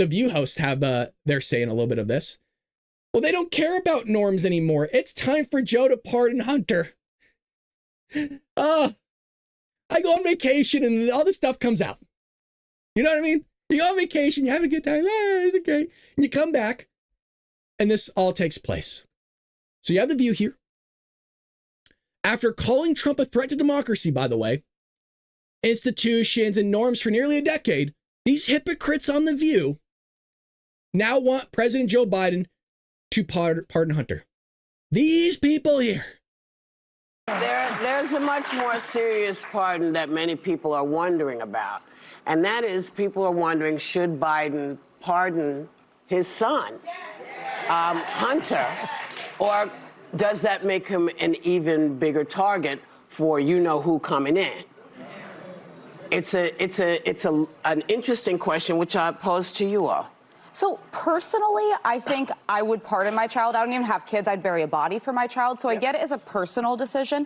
The View hosts have they're saying a little bit of this. Well, they don't care about norms anymore. It's time for Joe to pardon Hunter. I go on vacation and all this stuff comes out. You know what I mean? You go on vacation, you have a good time, it's okay. And you come back, and this all takes place. So you have The View here. After calling Trump a threat to democracy, by the way, institutions and norms for nearly a decade, these hypocrites on The View now want President Joe Biden to pardon Hunter. These people here. There's a much more serious pardon that many people are wondering about. And that is, people are wondering, should Biden pardon his son, Hunter? Or does that make him an even bigger target for you-know-who coming in? It's an interesting question, which I pose to you all. So personally, I think I would pardon my child. I don't even have kids. I'd bury a body for my child. So I get it as a personal decision.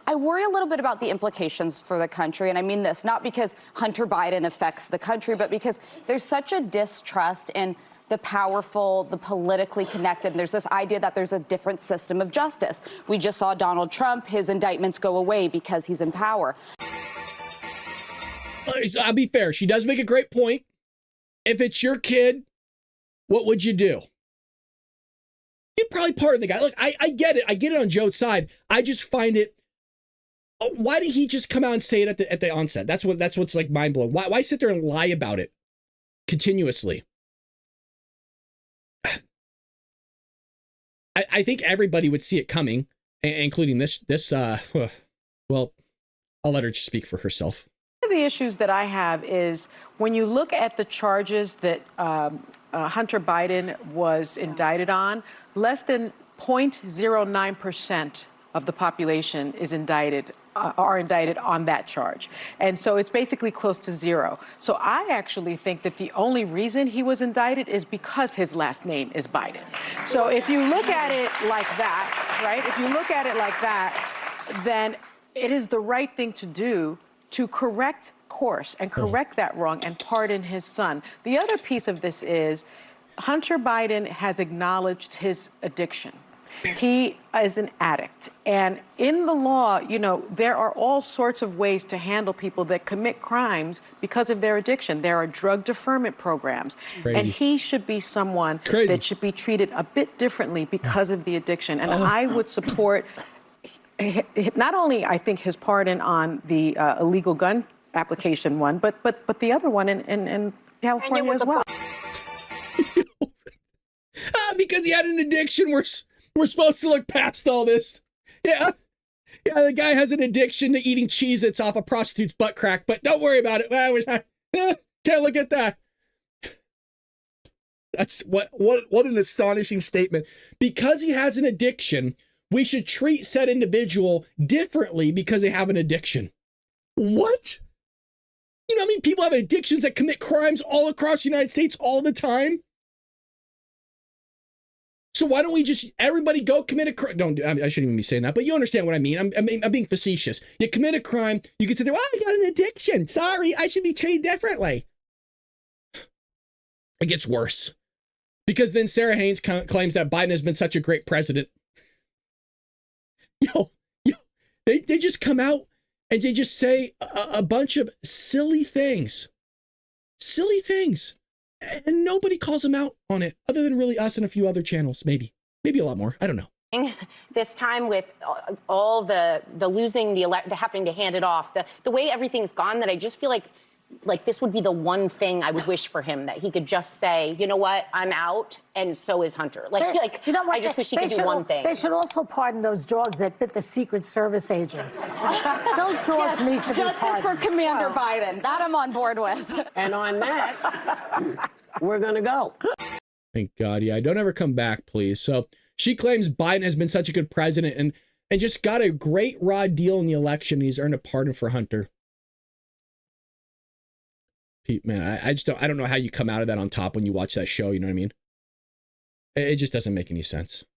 I worry a little bit about the implications for the country. And I mean this, not because Hunter Biden affects the country, but because there's such a distrust in the powerful, the politically connected. And there's this idea that there's a different system of justice. We just saw Donald Trump, his indictments go away because he's in power. I'll be fair. She does make a great point. If it's your kid, what would you do? You'd probably pardon the guy. Look, I get it. I get it on Joe's side. I just find it. Why did he just come out and say it at the onset? That's what's like mind blowing. Why sit there and lie about it continuously? I think everybody would see it coming, including this. Well, I'll let her just speak for herself. One of the issues that I have is when you look at the charges that Hunter Biden was indicted on, less than 0.09% of the population is are indicted on that charge. And so it's basically close to zero. So I actually think that the only reason he was indicted is because his last name is Biden. So if you look at it like that, right, if you look at it like that, then it is the right thing to do to correct course and correct that wrong and pardon his son. The other piece of this is Hunter Biden has acknowledged his addiction. He is an addict. And in the law, you know, there are all sorts of ways to handle people that commit crimes because of their addiction. There are drug deferment programs. Crazy. And he should be someone that should be treated a bit differently because of the addiction. And I would support not only, I think, his pardon on the illegal gun application one, but the other one in California as well. Because he had an addiction, we're supposed to look past all this. Yeah, the guy has an addiction to eating Cheez-Its off a prostitute's butt crack, but don't worry about it. Can't look at that. That's what an astonishing statement. Because he has an addiction, we should treat said individual differently because they have an addiction. What? You know, I mean, people have addictions that commit crimes all across the United States all the time. So why don't we just, everybody go commit a crime? I shouldn't even be saying that, but you understand what I mean. I'm being facetious. You commit a crime, you can sit there, I got an addiction. Sorry, I should be treated differently. It gets worse. Because then Sarah Haynes claims that Biden has been such a great president. They just come out and they just say a bunch of silly things. Silly things. And nobody calls them out on it, other than really us and a few other channels, maybe a lot more. I don't know. This time with all the losing, the having to hand it off, the way everything's gone, that I just feel like this would be the one thing I would wish for him, that he could just say, you know what, I'm out, and so is Hunter. You know what? I just wish he could do one thing. They should also pardon those dogs that bit the Secret Service agents. Those dogs need to be pardoned. Justice for Commander Biden. That I'm on board with. And on that, we're going to go. Thank God. Yeah, don't ever come back, please. So she claims Biden has been such a good president and just got a great raw deal in the election. He's earned a pardon for Hunter. Pete, man, I don't know how you come out of that on top when you watch that show. You know what I mean? It just doesn't make any sense.